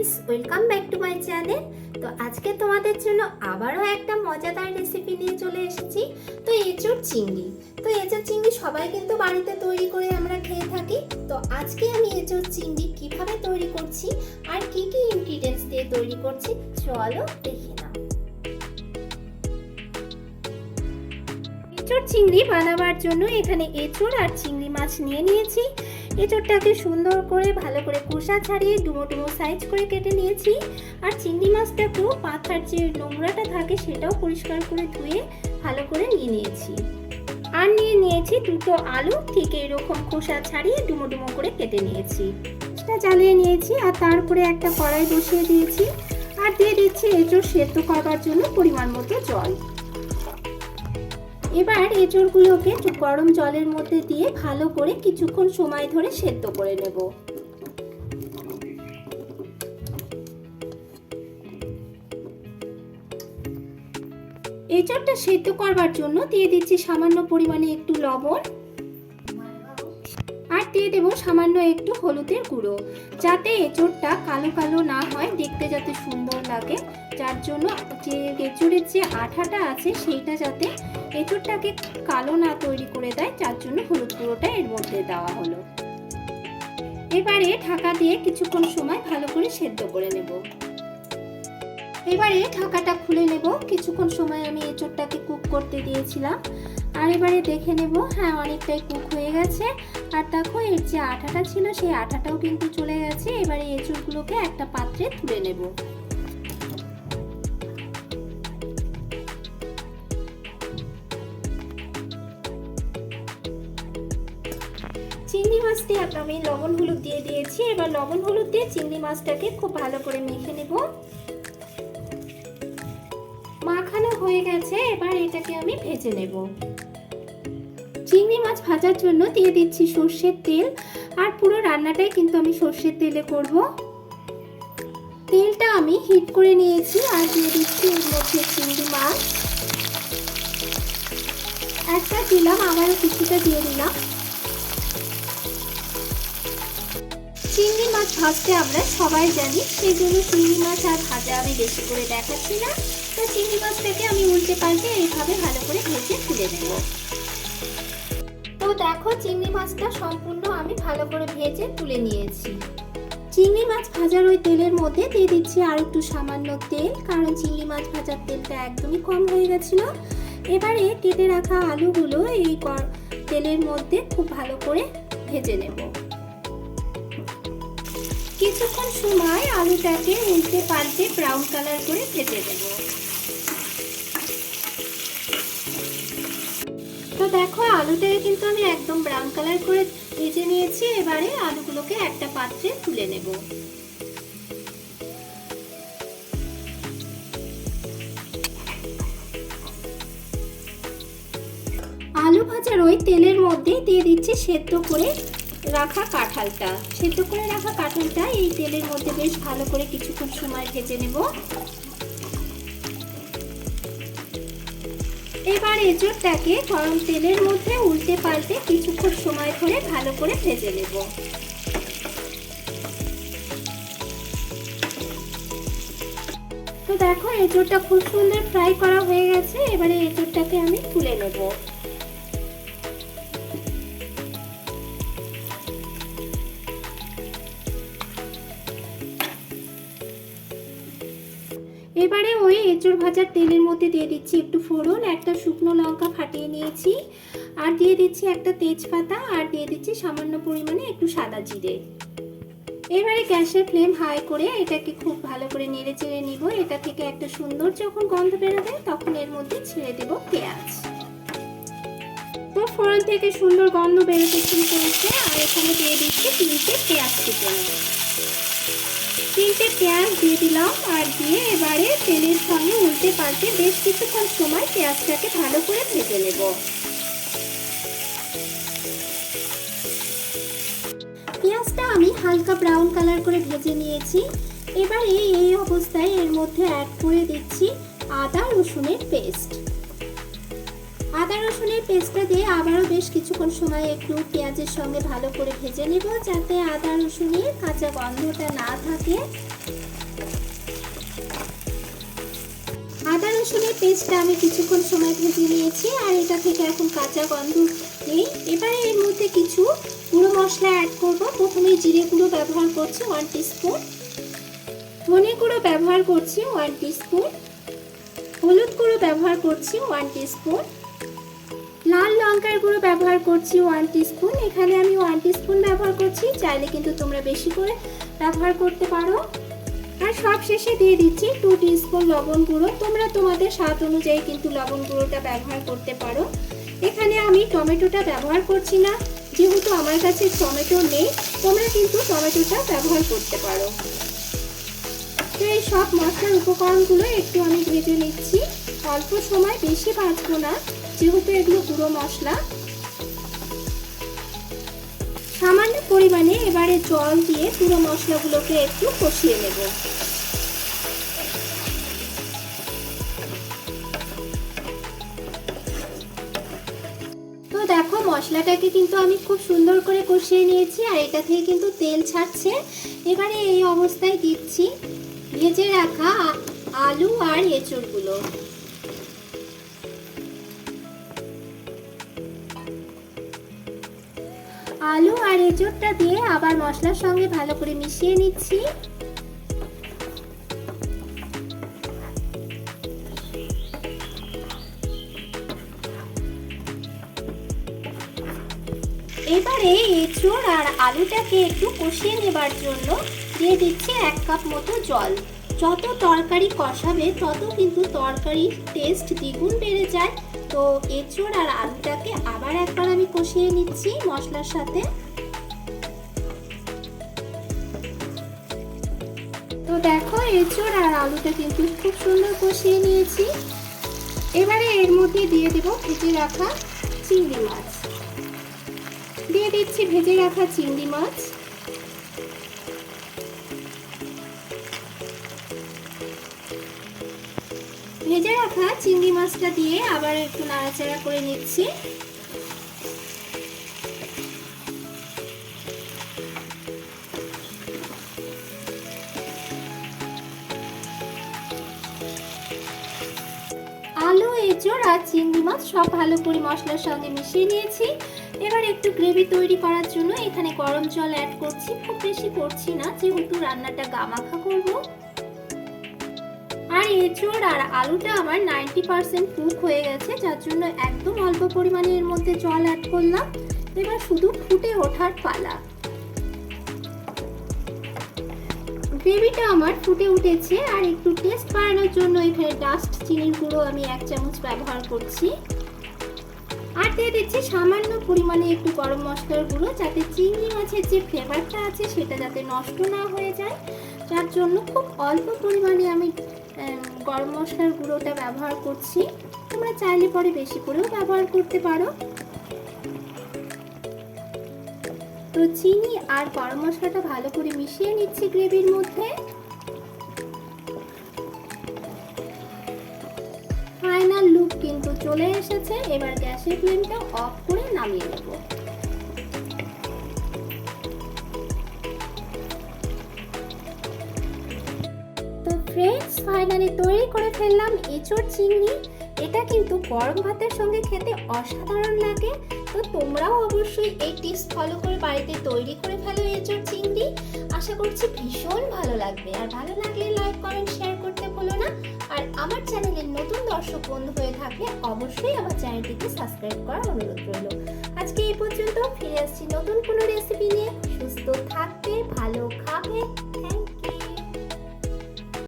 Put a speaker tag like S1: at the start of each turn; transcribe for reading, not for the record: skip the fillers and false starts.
S1: Friends, welcome back to my channel. তো আজকে তোমাদের জন্য আবারও একটা মজাদার রেসিপি নিয়ে চলে এসেছি। তো এঁচোড় চিংড়ি। তো এঁচোড় চিংড়ি সবাই কিন্তু বাড়িতে তৈরি করে আমরা খেয়ে থাকি। তো আজকে আমি এঁচোড় চিংড়ি কিভাবে তৈরি করছি আর কি কি ইনগ্রিডিয়েন্টস দিয়ে তৈরি করছি চলো দেখে নাও। এঁচোড় চিংড়ি বানাবার জন্য এখানে এঁচোড় আর চিংড়ি মাছ নিয়ে নিয়েছি। এঁচোড়টাকে সুন্দর করে ভালো করে খোসা ছাড়িয়ে ডুমো ডুমো সাইজ করে কেটে নিয়েছি। আর চিংড়ি মাছটাকেও পাতার যে নোংরাটা থাকে সেটাও পরিষ্কার করে ধুয়ে ভালো করে নিয়ে নিয়েছি। আর নিয়ে নিয়েছি দুটো আলু, ঠিক এরকম খোসা ছাড়িয়ে ডুমো ডুমো করে কেটে নিয়েছি। সেটা জ্বালিয়ে নিয়েছি আর তারপরে একটা কড়াই বসিয়ে দিয়েছি আর দিয়ে দিচ্ছি এঁচোড় সেদ্ধ করবার জন্য পরিমাণ মতো জল। এবার এঁচোড়গুলোকে গরম জলের মধ্যে দিয়ে ভালো করে কিছুক্ষণ সময় ধরে সেদ্ধ করে নেব। এঁচোড়টা সেদ্ধ করবার জন্য দিয়ে দিচ্ছি সামান্য পরিমাণে একটু লবণ আর দিয়ে দেব সামান্য একটু হলুদের গুঁড়ো, যাতে এঁচোড়টা কালো কালো না হয়, দেখতে যাতে সুন্দর লাগে। যার জন্য যে এঁচোড়ের যে আঠাটা আছে সেইটা যাতে এঁচোড়টাকে কালো না তৈরি করে দেয়, যার জন্য হলুদ গুঁড়োটা এর মধ্যে দেওয়া হলো। এবারে ঢাকা দিয়ে কিছুক্ষণ সময় ভালো করে সেদ্ধ করে নেব। এবারে ঢাকাটা খুলে নেব। কিছুক্ষণ সময় আমি এঁচোড়টাকে কুক করতে দিয়েছিলাম আর এবারে দেখে নেব, হ্যাঁ অনেকটাই কুক হয়ে গেছে। আর দেখো এর যে আঠাটা ছিল সেই আঠাটাও কিন্তু চলে গেছে। এবারে এঁচোড়গুলোকে একটা পাত্রে তুলে নেব। চিংড়ি মাছটি আমি লবণ হলুদ দিয়ে দিয়েছি। এবার লবণ হলুদ দিয়ে চিংড়ি মাছটাকে খুব ভালো করে মেখে নেব। মাখানো হয়ে গেছে, এবার এটাকে আমি ভেজে নেব। চিংড়ি মাছ ভাজার জন্য দিয়ে দিচ্ছি সর্ষের তেল আর পুরো রান্নাটাই কিন্তু আমি সর্ষের তেলে করব। তেলটা আমি হিট করে নিয়েছি আর দিয়ে দিচ্ছি এর মধ্যে চিংড়ি মাছ। একটা দিলাম, আবারও কিছুটা দিয়ে দিলাম। চিংড়ি মাছ ভাজতে আমরা সবাই জানি, সেই জন্য চিংড়ি মাছ আর ভাজা আমি বেশি করে দেখাচ্ছি না। তো চিংড়ি মাছটাকে আমি উল্টে পাল্টে এইভাবে ভালো করে ভেজে তুলে নেব। তো দেখো চিংড়ি মাছটা সম্পূর্ণ আমি ভালো করে ভেজে তুলে নিয়েছি। চিংড়ি মাছ ভাজার ওই তেলের মধ্যে দিয়ে দিচ্ছি আর একটু সামান্য তেল, কারণ চিংড়ি মাছ ভাজার তেলটা একদমই কম হয়ে গেছিল। এবারে কেটে রাখা আলুগুলো এই তেলের মধ্যে খুব ভালো করে ভেজে নেব। কিছুক্ষণ সময় আলুটাকে উল্টে পাল্টে ব্রাউন কালার করে ভেজে নেব। তো দেখো আলুটাকে কিন্তু আমি একদম ব্রাউন কালার করে ভেজে নিয়েছি। এবারে আলুগুলোকে একটা পাত্রে তুলে নেব। আলু ভাজার ওই তেলের মধ্যে দিয়ে দিচ্ছি সেদ্ধ করে রাখা কাঁঠালটা। সেদ্ধ করে রাখা কাঁঠালটা এই তেলের মধ্যে বেশ ভালো করে কিছুক্ষণ সময় ভেজে নেব। এবার এঁচোড়টাকে গরম তেলের মধ্যে উল্টে পাল্টে কিছুক্ষণ সময় ধরে ভালো করে ভেজে নেব। তো দেখো এঁচোড়টা খুব সুন্দর ফ্রাই করা হয়ে গেছে। এবারে এঁচোড়টাকে আমি তুলে নেব। এবারে ওই এঁচোড় ভাজার তেলের মধ্যে দিয়ে দিচ্ছি একটু ফোড়ন, একটা শুকনো লঙ্কা ফাটিয়ে নিয়েছি আর দিয়ে দিচ্ছি একটা তেজপাতা আর দিয়ে দিচ্ছি সামান্য পরিমাণে একটু সাদা জিরে। এবারে গ্যাসের ফ্লেম হাই করে এটাকে খুব ভালো করে নেড়ে চেড়ে নিব। এটা থেকে একটা সুন্দর যখন গন্ধ বেরোবে তখন এর মধ্যে ছেড়ে দেব পেঁয়াজ। তো ফোড়ন থেকে সুন্দর গন্ধ বেরোতে শুরু করেছে আর এখানে দিয়ে দিচ্ছি 3টে পেঁয়াজ কুচি। 3টে পেঁয়াজ দিয়ে দিলাম আর দিয়ে এবারে তেলের সঙ্গে উল্টে পাল্টে বেশ কিছুক্ষণ সময় পেঁয়াজটাকে ভালো করে ভেজে নেব। পেঁয়াজটা আমি হালকা ব্রাউন কালার করে ভেজে নিয়েছি। এবারে এই অবস্থায় এর মধ্যে অ্যাড করে দিচ্ছি আদা রসুনের পেস্ট। আদা রসুনের পেস্টটা দিয়ে আবারও বেশ কিছুক্ষণ সময় একটু পেঁয়াজের সঙ্গে ভালো করে ভেজে নেব, যাতে আদা রসুনের কাঁচা গন্ধটা না থাকে। রসুনের পেস্টটা আমি কিছুক্ষণ সময় ভেজে নিয়েছি, আর এটা থেকে এখন কাঁচা গন্ধ নেই। এবারে এর মধ্যে কিছু গুঁড়ো মশলা অ্যাড করব। প্রথমে জিরে গুঁড়ো ব্যবহার করছি 1 টিস্পুন, ধনে গুঁড়ো ব্যবহার করছি 1 টিস্পুন, হলুদ গুঁড়ো ব্যবহার করছি 1 টিস্পুন, লাল লঙ্কার গুঁড়ো ব্যবহার করছি 1 টিস্পুন। এখানে আমি 1 টিস্পুন ব্যবহার করছি, চাইলে কিন্তু তোমরা বেশি করে ব্যবহার করতে পারো। আর সব শেষে দিয়ে দিচ্ছি 2 টিস্পুন লবণ গুঁড়ো। তোমরা তোমাদের স্বাদ অনুযায়ী কিন্তু লবণ গুঁড়োটা ব্যবহার করতে পারো। এখানে আমি টমেটোটা ব্যবহার করছি না, যেহেতু আমার কাছে টমেটো নেই, তোমরা কিন্তু টমেটোটা ব্যবহার করতে পারো। তো এই সব মশলার উপকরণগুলো একটু আমি ভেজে নিচ্ছি, অল্প সময়, বেশি ভাজবো না, যেহেতু এগুলো গুঁড়ো মশলা। সামান্য পরিমাণে এবারে জল দিয়ে পুরো মশলাগুলোকে একটু কষিয়ে নেব। তো দেখো মশলাটাকে কিন্তু আমি খুব সুন্দর করে কষিয়ে নিয়েছি, আর এটা থেকে কিন্তু তেল ছাড়ছে। এবারে এই অবস্থায় দিচ্ছি ভেজে রাখা আলু আর এঁচড়গুলো। আলু আর এঁচড়টা দিয়ে আবার মশলার সঙ্গে ভালো করে মিশিয়ে নিচ্ছি। এবারে এঁচড় আর আলুটাকে একটু কষিয়ে নেবার জন্য দিয়ে দিচ্ছি 1 কাপ মতো জল। যত তরকারি কষাবে তত কিন্তু তরকারির টেস্ট দ্বিগুণ বেড়ে যায়। তো এঁচড় আর আলুটাকে আবার একবার আমি কষিয়ে নিচ্ছি মশলার সাথে। তো দেখো এঁচড় আর আলুটা কিন্তু খুব সুন্দর কষিয়ে নিয়েছি। এবারে এর মধ্যে দিয়ে দেব ভেজে রাখা চিংড়ি মাছ। দিয়ে দিচ্ছি ভেজে রাখা চিংড়ি মাছ। ভেজে রাখা চিংড়ি মাছটা দিয়ে আবার একটু নাড়াচাড়া করে নিচ্ছি। আলু, এঁচড় আর চিংড়ি মাছ সব ভালো করে মশলার সঙ্গে মিশিয়ে নিয়েছি। এবার একটু গ্রেভি তৈরি করার জন্য এখানে গরম জল অ্যাড করছি, খুব বেশি করছি না, যেহেতু রান্নাটা গামাখা করব। আর এঁচড় আর আলুটা আমার 90% কুক হয়ে গেছে, যার জন্য একদম অল্প পরিমাণে এর মধ্যে জল অ্যাড করলাম। এবার শুধু ফুটে ওঠার পালা। গ্রেভিটা আমার ফুটে উঠেছে, আর একটু টেস্ট বাড়ানোর জন্য এখানে ডাস্ট চিনির গুঁড়ো আমি 1 চামচ ব্যবহার করছি। আর দিয়ে দিচ্ছি সামান্য পরিমাণে একটু গরম মশলার গুঁড়ো, যাতে চিংড়ি মাছের যে ফ্লেভারটা আছে সেটা যাতে নষ্ট না হয়ে যায়। যার জন্য খুব অল্প পরিমাণে আমি গরম মশলার গুঁড়োটা ব্যবহার করছি। তোমরা চাইলে পরে বেশি করেও ব্যবহার করতে পারো। তো চিনি আর গরম মশলাটা ভালো করে মিশিয়ে নিচ্ছি গ্রেভির মধ্যে। ফাইনাল লুক কিন্তু চলে এসেছে। এবার গ্যাসের ফ্লেমটা অফ করে নামিয়ে নেব। তো ফ্রেন্ডস, ফাইনালি তৈরি করে ফেললাম এঁচড় চিংড়ি। এটা কিন্তু গরম ভাতের সঙ্গে খেতে অসাধারণ লাগে। তো তোমরাও অবশ্যই এই টিপস ফলো করে বাড়িতে তৈরি করে ফেলো এঁচড় চিংড়ি। আশা করছি ভীষণ ভালো লাগবে। আর ভালো লাগলে লাইক, কমেন্ট, শেয়ার করতে ভুলো না। আর আমার চ্যানেলের নতুন দর্শক বন্ধু হয়ে থাকলে অবশ্যই আমার চ্যানেলটিকে সাবস্ক্রাইব করার অনুরোধ রইল। আজকে এই পর্যন্ত, ফিরে আসছি নতুন কোনো রেসিপি নিয়ে। সুস্থ থাক।